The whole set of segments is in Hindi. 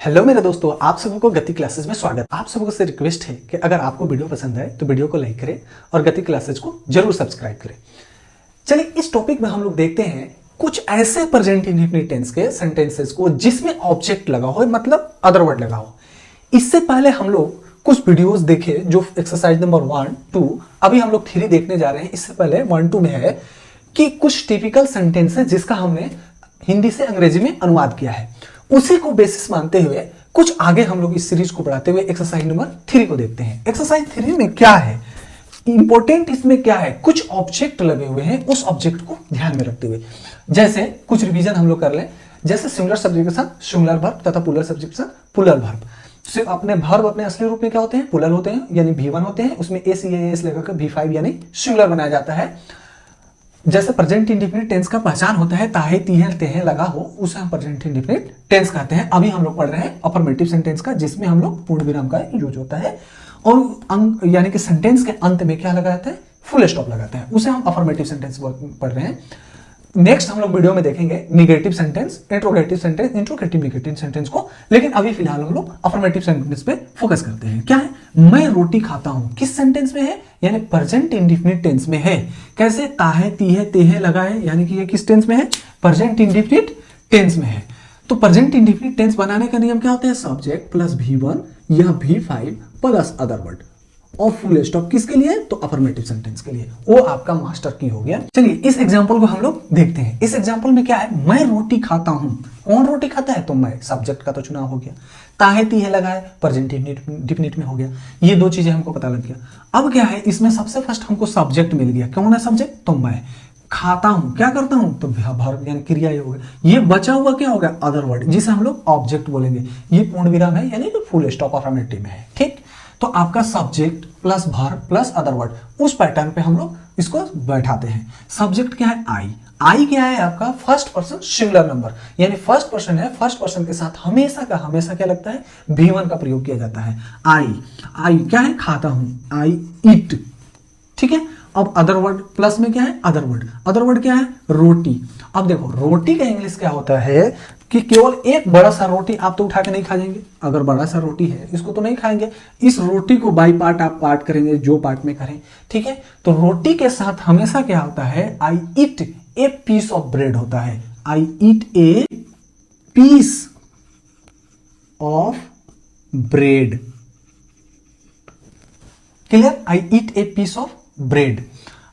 हेलो मेरे दोस्तों, आप सबको को गति क्लासेस में स्वागत। आप सबको से रिक्वेस्ट है कि अगर आपको वीडियो पसंद आए तो वीडियो को लाइक करें और गति क्लासेस को जरूर सब्सक्राइब करें। चलिए, इस टॉपिक में हम लोग देखते हैं कुछ ऐसे प्रेजेंट इंडेफिनिट टेंस के सेंटेंसेस को जिसमें ऑब्जेक्ट लगा हो, मतलब अदर वर्ड लगा हो। इससे पहले हम लोग कुछ वीडियोस देखे जो एक्सरसाइज नंबर 1, 2, अभी हम लोग 3 देखने जा रहे हैं। इससे पहले 1, 2 में है कि कुछ टिपिकल सेंटेंसेस जिसका हमने हिंदी से अंग्रेजी में अनुवाद किया है, उसी को बेसिस मानते हुए कुछ आगे हम लोग इस सीरीज को बढ़ाते हुए एक्सरसाइज नंबर 3 को देखते हैं। एक्सरसाइज 3 में क्या है इंपॉर्टेंट, इसमें क्या है, कुछ ऑब्जेक्ट लगे हुए हैं, उस ऑब्जेक्ट को ध्यान में रखते हुए जैसे कुछ रिवीजन हम लोग कर लें। जैसे सिंगुलर सब्जेक्ट के साथ सिंगुलर वर्ब तथा प्लूरल सब्जेक्ट के साथ प्लूरल वर्ब। अपने वर्ब अपने असली रूप में क्या होते हैं, प्लूरल होते हैं, यानी V1 होते हैं। उसमें एस लगाकर V5 यानी सिंगुलर बनाया जाता है। जैसे प्रेजेंट इंडेफिनिट टेंस का पहचान होता है ताहे तीहे तेहे लगा हो, उसे हम प्रेजेंट इंडेफिनिट टेंस कहते हैं। अभी हम लोग पढ़ रहे हैं अफर्मेटिव सेंटेंस का, जिसमें हम लोग पूर्ण विराम का यूज होता है और यानी कि सेंटेंस के अंत में क्या लगाते हैं, फुल स्टॉप लगाते हैं, उसे हम अफर्मेटिव सेंटेंस पढ़ रहे हैं। नेक्स्ट हम लोग वीडियो में देखेंगे negative sentence, interrogative sentence, interrogative negative sentence को, लेकिन अभी फिलहाल हम लोग अफर्मेटिव सेंटेंस पे फोकस करते हैं। क्या है, मैं रोटी खाता हूं, किस सेंटेंस में है, यानी प्रेजेंट इंडेफिनिट टेंस में है। कैसे, ताहे तीहे तेहे लगाए, यानी कि ये किस टेंस में है, प्रेजेंट इंडेफिनिट टेंस में है। तो प्रेजेंट इंडेफिनिट टेंस बनाने का नियम क्या होता है, सब्जेक्ट प्लस V1 या V5 प्लस अदर वर्ड और फुल स्टॉप। किसके लिए, तो अफर्मेटिव सेंटेंस के लिए। वो आपका मास्टर की हो गया। चलिए इस एग्जांपल को हम लोग देखते हैं। इस एग्जांपल में क्या है, मैं रोटी खाता हूं, कौन रोटी खाता है, तो मैं, सब्जेक्ट का तो चुनाव हो गया। ताहे तीहे लगाए, प्रेजेंट इंडेफिनिट में हो गया। ये दो चीजें हमको पता लग गया। अब क्या है, इसमें सबसे फर्स्ट हमको सब्जेक्ट मिल गया। कौन है सब्जेक्ट, तो मैं खाता हूं, क्या करता हूं, तो वर्ब यानी क्रिया हो गया। ये बचा हुआ क्या होगा, अदर वर्ड, जिसे हम लोग ऑब्जेक्ट बोलेंगे। ये पूर्ण विराम है, यानी कि फुल स्टॉप अफर्मेटिव में है। ठीक, तो आपका subject plus verb plus other word, उस पैटर्न पे हम लोग इसको बैठाते हैं। सब्जेक्ट क्या है, आई क्या है आपका, फर्स्ट पर्सन सिंगुलर नंबर, यानी फर्स्ट पर्सन है। फर्स्ट पर्सन के साथ हमेशा क्या लगता है, V1 का प्रयोग किया जाता है। आई क्या है, खाता हूं, आई ईट। ठीक है, अब अदर वर्ड प्लस में क्या है, अदर वर्ड क्या है, रोटी। अब देखो रोटी का इंग्लिश क्या होता है कि केवल एक बड़ा सा रोटी आप तो उठा के नहीं खा जाएंगे। अगर बड़ा सा रोटी है इसको तो नहीं खाएंगे, इस रोटी को बाई पार्ट आप पार्ट करेंगे, जो पार्ट में करें। ठीक है, तो रोटी के साथ हमेशा क्या होता है, I eat a piece of bread होता है। I eat a piece of bread. Clear, I eat a piece of bread.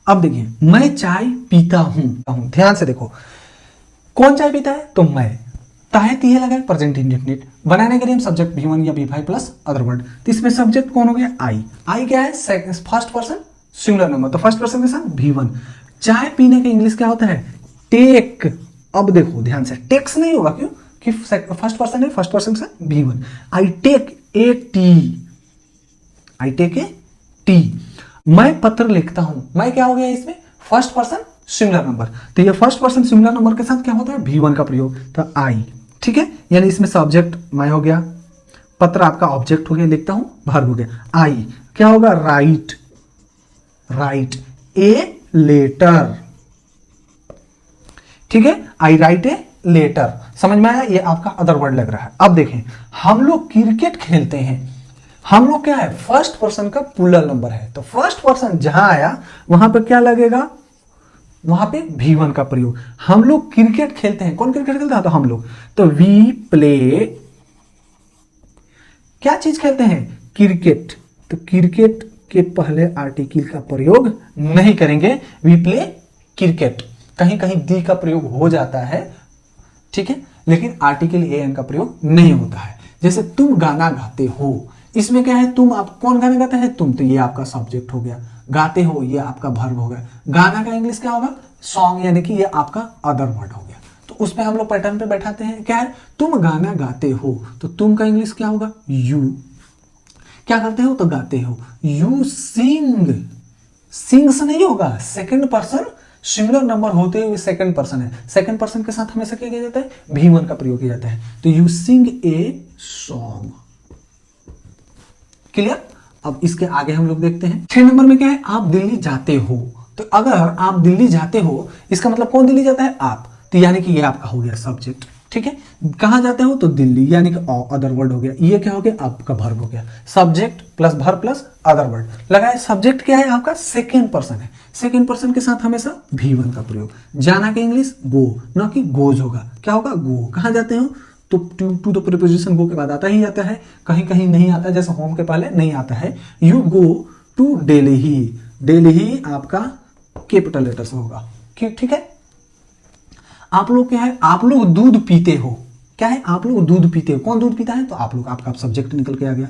अब देखिए, मैं चाय पीता हूं, ध्यान से देखो, कौन चाय पीता है, तो मैं। ताहे तीहे लगाए, प्रेजेंट इंडेफिनिट बनाने के लिए हम सब्जेक्ट V1 या V5 प्लस अदर वर्ड। तो इसमें सब्जेक्ट कौन हो गया, आई क्या है, फर्स्ट पर्सन सिंगुलर नंबर, तो फर्स्ट पर्सन के साथ V1। चाय पीने का इंग्लिश क्या होता है, टेक। अब देखो ध्यान से, टेक्स नहीं होगा, क्यों कि फर्स्ट पर्सन है, फर्स्ट पर्सन के साथ V1। I take a tea, I take a tea. मैं पत्र लिखता हूं, मैं क्या हो गया इसमें, फर्स्ट पर्सन सिंगुलर नंबर, तो ये फर्स्ट पर्सन सिंगुलर नंबर के साथ क्या होता है, V1 का प्रयोग, तो आई। ठीक है, यानी इसमें सब्जेक्ट मैं हो गया, पत्र आपका ऑब्जेक्ट हो गया, लिखता हूं वर्ब हो गया। आई क्या होगा, राइट ए लेटर। ठीक है, आई राइट ए लेटर। समझ में आया, ये आपका अदर वर्ड लग रहा है। अब देखें, हम लोग क्रिकेट खेलते हैं, हम लोग क्या है, फर्स्ट पर्सन का प्लूरल नंबर है, तो फर्स्ट पर्सन जहां आया वहां पे क्या लगेगा, वहां पे V1 का प्रयोग। हम लोग क्रिकेट खेलते हैं, कौन क्रिकेट खेलता है, तो हम लोग, तो वी प्ले, क्या चीज खेलते हैं, क्रिकेट, तो क्रिकेट के पहले आर्टिकल का प्रयोग नहीं करेंगे, वी प्ले क्रिकेट। कहीं कहीं दी का प्रयोग हो जाता है, ठीक है, लेकिन आर्टिकल एन का प्रयोग नहीं होता है। जैसे तुम गाना गाते हो, इसमें क्या है, तुम, आप कौन गाना गाता है, तुम, तो ये आपका सब्जेक्ट हो गया। गाते हो, ये आपका वर्ब हो गया। गाना का इंग्लिश क्या होगा, सॉन्ग, यानी कि ये आपका अदर वर्ड हो गया। तो उसमें हम लोग पैटर्न पे बैठाते हैं। क्या है, तुम गाना गाते हो, तो तुम का इंग्लिश क्या होगा, यू। क्या करते हो, तो गाते हो, यू सिंग। सिंग्स नहीं होगा, सेकंड पर्सन सिंगुलर नंबर होते हुए सेकंड पर्सन है, सेकंड पर्सन के साथ हमेशा क्या किया जाता है, V1 का प्रयोग किया जाता है। तो you sing a song. Clear. अब इसके आगे हम लोग देखते हैं 6 नंबर में क्या है, आप दिल्ली जाते हो। तो अगर आप दिल्ली जाते हो, इसका मतलब कौन दिल्ली जाता है, आप, तो यानी कि ये आपका हो गया सब्जेक्ट। ठीक है, कहाँ जाते हो तो दिल्ली, यानी कि अदर वर्ड हो गया। ये क्या हो गया आपका वर्ब हो गया, subject plus verb plus other word लगाए। सब्जेक्ट क्या है आपका सेकेंड पर्सन है, सेकेंड पर्सन के साथ हमेशा V1 का प्रयोग। जाना के इंग्लिश गो, ना कि गोज होगा, क्या होगा गो। कहाँ जाते हो तो टू द प्रीपोजिशन गो के बाद आता ही आता है, कहीं कहीं नहीं आता, जैसे होम के पहले नहीं आता है। You go to Delhi, Delhi आपका कैपिटल लेटर से होगा, ठीक है। आप लोग क्या है, आप लोग दूध पीते हो, क्या है आप लोग दूध पीते हो, कौन दूध पीता है तो आप लोग, आपका सब्जेक्ट निकल के आ गया।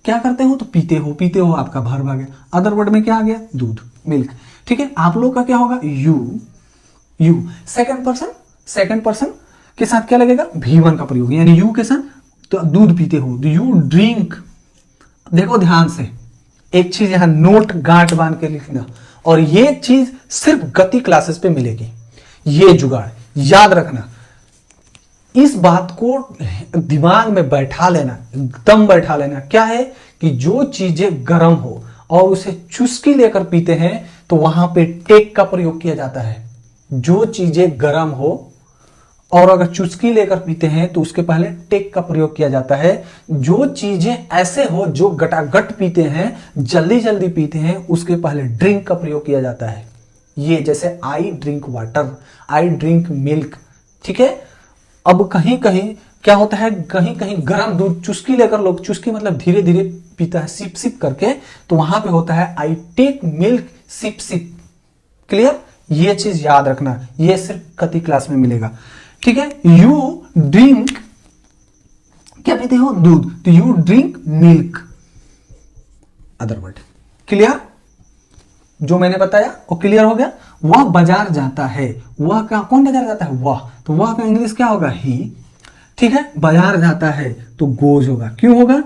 क्या करते हो तो पीते हो, पीते हो आपका वर्ब आ गया। अदर वर्ड में क्या आ गया दूध, मिल्क, ठीक है। आप लोग का क्या होगा you, you second person, second person के साथ क्या लगेगा V1 का प्रयोग, यानी यू के साथ तो दूध पीते हो, यू ड्रिंक। देखो ध्यान से, एक चीज यहां नोट गांठ बांध के लिखना, और ये चीज सिर्फ गति क्लासेस पे मिलेगी, ये जुगाड़ याद रखना। इस बात को दिमाग में बैठा लेना, एकदम बैठा लेना। क्या है कि जो चीजें गर्म हो और उसे चुस्की लेकर पीते हैं तो वहां पे टेक का प्रयोग किया जाता है। जो चीजें गर्म हो और अगर चुस्की लेकर पीते हैं तो उसके पहले टेक का प्रयोग किया जाता है। जो चीजें ऐसे हो जो गटागट पीते हैं, जल्दी जल्दी पीते हैं, उसके पहले ड्रिंक का प्रयोग किया जाता है। ये जैसे I drink water, I drink milk, ठीक है। अब कहीं कहीं क्या होता है, कहीं कहीं गर्म दूध चुस्की लेकर लोग, चुस्की मतलब धीरे धीरे पीता है सिप सिप करके, तो वहां पे होता है I take milk sip sip. Clear, ये चीज याद रखना, ये सिर्फ कति क्लास में मिलेगा, ठीक है। यू ड्रिंक, क्या पीते हो दूध, तो you drink milk, other word. Clear, जो मैंने बताया वो क्लियर हो गया। वह बाजार जाता है, वह क्या, कौन बाजार जाता है वह, तो वह का इंग्लिश क्या होगा ही, ठीक है। बाजार जाता है तो गोज होगा, क्यों होगा,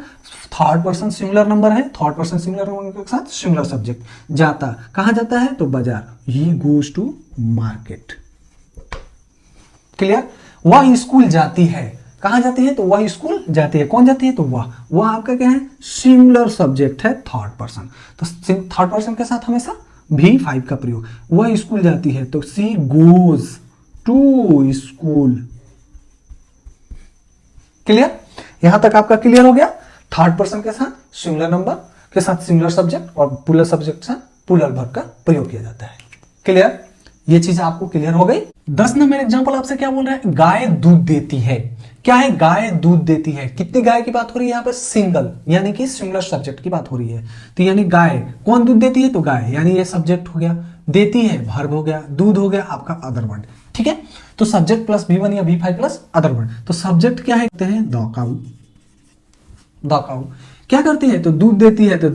थर्ड पर्सन सिंगुलर नंबर है, थर्ड पर्सन सिंगुलर नंबर के साथ सिंगुलर सब्जेक्ट। जाता, कहां जाता है तो बाजार, he goes to market. Clear, वह स्कूल जाती है, कहां जाती है तो वह स्कूल जाती है, कौन जाती है तो वह आपका क्या है सिंगुलर सब्जेक्ट है, थर्ड पर्सन। तो थर्ड पर्सन के साथ हमेशा V5 का प्रयोग। वह स्कूल जाती है तो she goes to school. Clear, यहां तक आपका क्लियर हो गया। थर्ड पर्सन के साथ सिंगुलर नंबर के साथ सिंगुलर सब्जेक्ट और पुलर सब्जेक्ट के साथ पुलर वर्ब का प्रयोग किया जाता है। क्लियर, ये चीज आपको क्लियर हो गई। 10 नंबर एग्जांपल आपसे क्या बोल रहा है, गाय दूध देती है। क्या है, गाय दूध देती है। कितनी गाय की बात हो रही है यहाँ पर, सिंगल, यानी कि सिंगुलर सब्जेक्ट की बात हो रही है। तो यानी गाय, कौन दूध देती है तो गाय, यानी ये सब्जेक्ट हो गया, देती है वर्ब हो गया, दूध हो गया आपका अदर वर्ड, ठीक है। तो सब्जेक्ट प्लस V1 या V5 प्लस अदर वर्ड। तो सब्जेक्ट क्या है, कहते हैं द काऊ, द काऊ क्या करती है तो दूध देती है, तो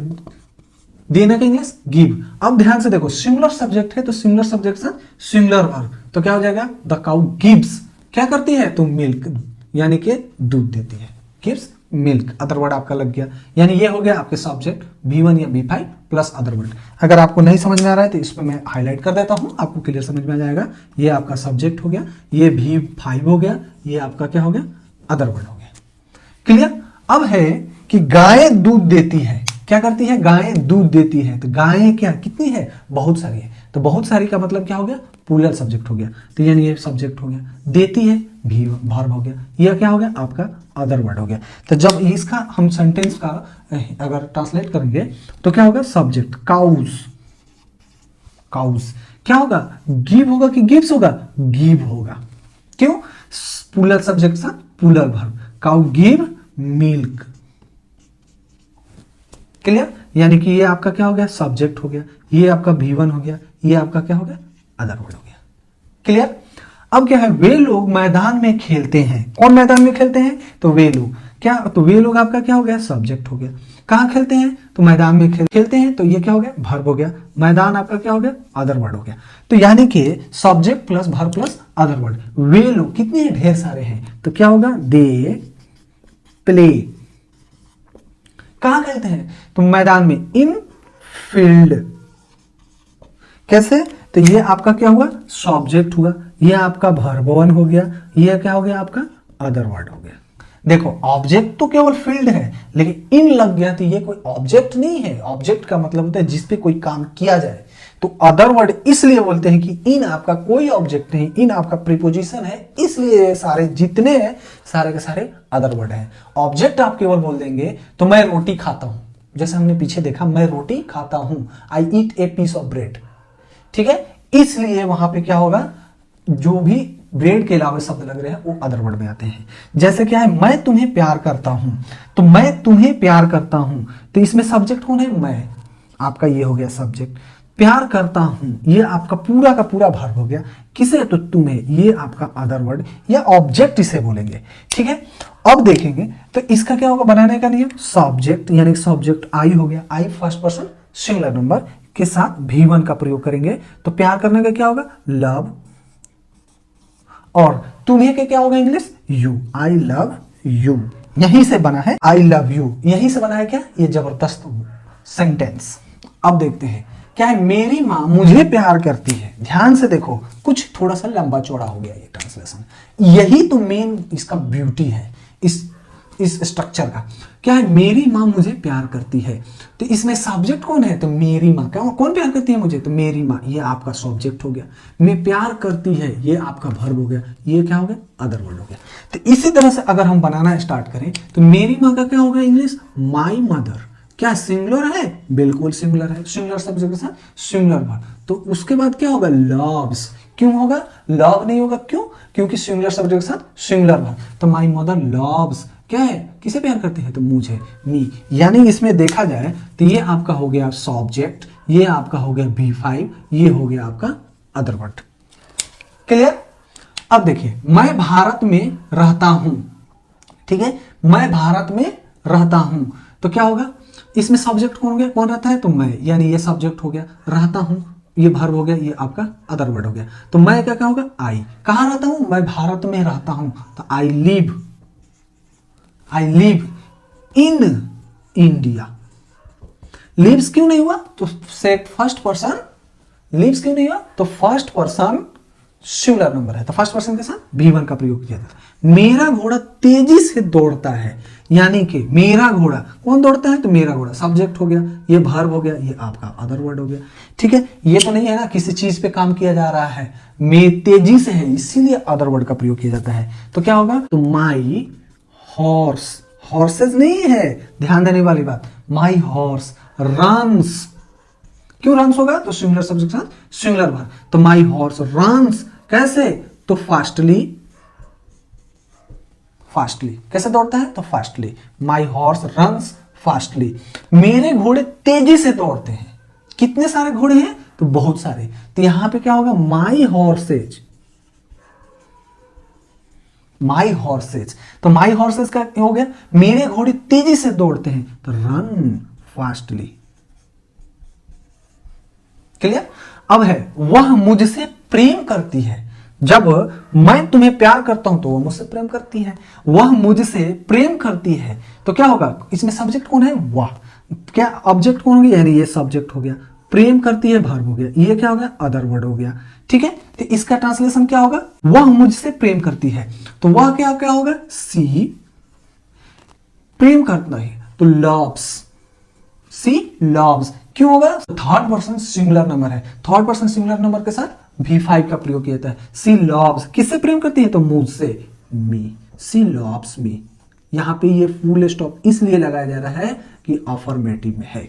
देने का इंग्लिश गिव। अब ध्यान से देखो, सिंगुलर सब्जेक्ट है तो सिंगुलर सब्जेक्ट से सिंगुलर वर्ब, तो क्या हो जाएगा द काऊ गिव्स, क्या करती है तो मिल्क, यानी कि दूध देती है, गिव्स मिल्क, अदर वर्ड आपका लग गया। यानी ये हो गया आपके सब्जेक्ट V1 या V5 प्लस अदर वर्ड। अगर आपको नहीं समझ में आ रहा है तो इस पर मैं हाईलाइट कर देता हूं, आपको क्लियर समझ में आ जाएगा। ये आपका सब्जेक्ट हो गया, ये V5 हो गया, ये आपका क्या हो गया अदर वर्ड हो गया। क्लियर, अब है कि गाय दूध देती है, क्या करती है गाय दूध देती है। तो गायें क्या कितनी है, बहुत सारी है, तो बहुत सारी का मतलब क्या हो गया प्लूरल सब्जेक्ट हो गया। तो यानी ये सब्जेक्ट हो गया, देती है भी वर्ब हो गया, यह क्या हो गया आपका अदर वर्ड हो गया। तो जब इसका हम सेंटेंस का अगर ट्रांसलेट करेंगे तो क्या होगा, सब्जेक्ट काउस, काउस क्या होगा गिव होगा कि गिव्स होगा, गिव होगा, क्यों प्लूरल सब्जेक्ट सा plural verb, cow give milk. Clear, यानी कि ये आपका क्या हो गया सब्जेक्ट हो गया, ये आपका V1 हो गया, ये आपका क्या हो गया अदर वर्ड हो गया। क्लियर, अब क्या है, वे लोग मैदान में खेलते हैं। कौन मैदान में खेलते हैं तो वे लोग, क्या तो वे लोग आपका क्या हो गया सब्जेक्ट हो गया। कहां खेलते हैं तो मैदान में खेलते हैं, तो ये क्या हो गया वर्ब हो गया। मैदान आपका क्या हो गया अदर वर्ड हो गया। तो यानी कि subject plus verb plus other word. वे लोग कितने ढेर सारे हैं, तो क्या होगा दे प्ले। कहां खेलते हैं तो मैदान में, इन फील्ड। कैसे, तो ये आपका क्या हुआ सब्जेक्ट हुआ, ये आपका वर्ब 1 हो गया, ये क्या हो गया आपका अदर वर्ड हो गया। देखो ऑब्जेक्ट तो केवल फील्ड है, लेकिन इन लग गया तो ये कोई ऑब्जेक्ट नहीं है। ऑब्जेक्ट का मतलब होता है जिस पे कोई काम किया जाए, तो अदर वर्ड इसलिए बोलते हैं कि इन आपका कोई ऑब्जेक्ट नहीं, इन आपका प्रीपोजिशन है, इसलिए ये सारे जितने हैं सारे के सारे अदर वर्ड हैं। ऑब्जेक्ट आप केवल बोल देंगे तो मैं रोटी खाता हूं, जैसे हमने पीछे देखा मैं रोटी खाता हूं, आई eat a piece of bread, ठीक है। इसलिए वहां पे क्या होगा, जो भी ब्रेड के अलावा शब्द लग रहे हैं वो अदर वर्ड में आते हैं। जैसे क्या है, मैं तुम्हें प्यार करता हूं, तो मैं तुम्हें प्यार करता हूं, तो इसमें सब्जेक्ट कौन है, मैं, आपका ये हो गया सब्जेक्ट। प्यार करता हूं, ये आपका पूरा का पूरा वर्ब हो गया। किसे, तो तुम्हें, ये आपका अदर वर्ड या ऑब्जेक्ट इसे बोलेंगे, ठीक है। अब देखेंगे तो इसका क्या होगा बनाने का नियम, सब्जेक्ट यानी सब्जेक्ट आई हो गया, आई फर्स्ट पर्सन सिंगुलर नंबर के साथ V1 का प्रयोग करेंगे, तो प्यार करने का क्या होगा, लव, और तुम्हें के क्या होगा English, you, I love you. यहीं से बना है आई लव यू, यहीं से बना है क्या, ये जबरदस्त सेंटेंस। अब देखते हैं क्या है, मेरी माँ मुझे प्यार करती है। ध्यान से देखो, कुछ थोड़ा सा लंबा चौड़ा हो गया ये ट्रांसलेशन, यही तो मेन इसका ब्यूटी है इस स्ट्रक्चर का। क्या है, मेरी माँ मुझे प्यार करती है, तो इसमें सब्जेक्ट कौन है, तो मेरी माँ। क्या, कौन प्यार करती है मुझे, तो मेरी माँ, ये आपका सब्जेक्ट हो गया। मैं प्यार करती है, ये आपका वर्ब हो गया, ये क्या हो गया, अदर वर्ड हो गया। तो इसी तरह से अगर हम बनाना स्टार्ट करें तो मेरी माँ का क्या होगा इंग्लिश, माई मदर। क्या सिंगुलर है, बिल्कुल सिंगुलर है, सिंगुलर सब्जेक्ट के साथ सिंगुलर वर्ब। तो उसके बाद क्या होगा, लव्स। क्यों होगा, लव नहीं होगा, क्यों, क्योंकि सिंगुलर सब्जेक्ट के साथ सिंगुलर वर्ब। तो माई मदर लव्स, क्या है, किसे प्यार करती है, तो मुझे, मी। यानी इसमें देखा जाए तो ये आपका हो गया सब्जेक्ट, ये आपका हो गया V5, ये हो गया आपका अदर वर्ड। क्लियर। अब देखिए, मैं भारत में रहता हूं, ठीक है, मैं भारत में रहता हूं, तो क्या होगा, इसमें सब्जेक्ट कौन हो गया, कौन रहता है, तो मैं, यानी ये सब्जेक्ट हो गया, रहता हूं ये वर्ब हो गया, ये आपका अदर वर्ड हो गया। तो मैं क्या होगा, आई। कहां रहता हूं, मैं भारत में रहता हूं, तो I live in India. Lives क्यों नहीं हुआ, तो सेट फर्स्ट पर्सन, लिव्स क्यों नहीं हुआ, तो फर्स्ट पर्सन सिंगुलर नंबर है, तो फर्स्ट पर्सन के साथ V1 का प्रयोग किया जाता है। मेरा घोड़ा तेजी से दौड़ता है, यानी कि मेरा घोड़ा, कौन दौड़ता है, तो मेरा घोड़ा सब्जेक्ट हो गया, ये वर्ब हो गया, ये आपका अदर वर्ड हो गया, ठीक है। ये तो नहीं है ना किसी चीज पे काम किया जा रहा है, मैं तेजी से है, इसीलिए अदर वर्ड का प्रयोग किया जाता है। तो क्या होगा, तो माई हॉर्स, हॉर्सेस नहीं है, ध्यान देने वाली बात, माई हॉर्स रन्स। क्यों रन्स होगा, तो सिंगुलर सब्जेक्ट के साथ सिंगुलर वर्ब। तो माई हॉर्स रन्स, कैसे, तो फास्टली, फास्टली कैसे दौड़ता है, तो फास्टली, माई हॉर्स रन्स फास्टली। मेरे घोड़े तेजी से दौड़ते हैं। कितने सारे घोड़े हैं, तो बहुत सारे। तो यहां पे क्या होगा, माई हॉर्सेज, माई हॉर्सेज। तो माई हॉर्सेज का हो गया, मेरे घोड़े तेजी से दौड़ते हैं, तो रन फास्टली। क्लियर। अब है, वह मुझसे प्रेम करती है। जब मैं तुम्हें प्यार करता हूं तो वह मुझसे प्रेम करती है, वह मुझसे प्रेम करती है, तो क्या होगा, इसमें सब्जेक्ट कौन है, वह। क्या ऑब्जेक्ट कौन हो गया, यानी ये सब्जेक्ट हो गया, प्रेम करती है वर्ब हो गया, ये क्या हो गया, अदर वर्ड हो गया, ठीक है। तो इसका ट्रांसलेशन क्या होगा, वह मुझसे प्रेम करती है, तो वह क्या क्या होगा, सी प्रेम करता है, तो लव्स, सी लव्स। क्यों होगा, थर्ड पर्सन सिंगुलर नंबर है, थर्ड पर्सन सिंगुलर नंबर के साथ V5 का प्रयोग किया जाता है। सी लव्स, किससे प्रेम करती है, तो मुझसे, मी, सी लव्स मी। यहां पे ये फुल स्टॉप इसलिए लगाया जा रहा है कि अफर्मेटिव में है।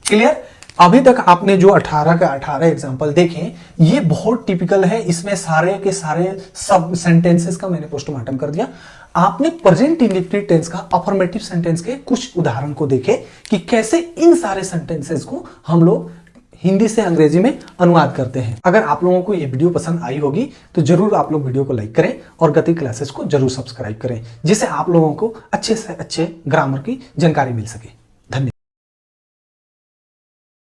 क्लियर। अभी तक आपने जो 18 का 18 एग्जांपल देखे, ये बहुत टिपिकल है, इसमें सारे के सारे सब सेंटेंसेस का मैंने पोस्टमार्टम कर दिया। आपने प्रेजेंट इंडेफिनिट टेंस का अफर्मेटिव सेंटेंस के कुछ उदाहरण को देखे कि कैसे इन सारे सेंटेंसेस को हम लोग हिंदी से अंग्रेजी में अनुवाद करते हैं। अगर आप लोगों को ये वीडियो पसंद आई होगी तो जरूर आप लोग वीडियो को लाइक करें और गति क्लासेस को जरूर सब्सक्राइब करें, जिससे आप लोगों को अच्छे से अच्छे ग्रामर की जानकारी मिल सके।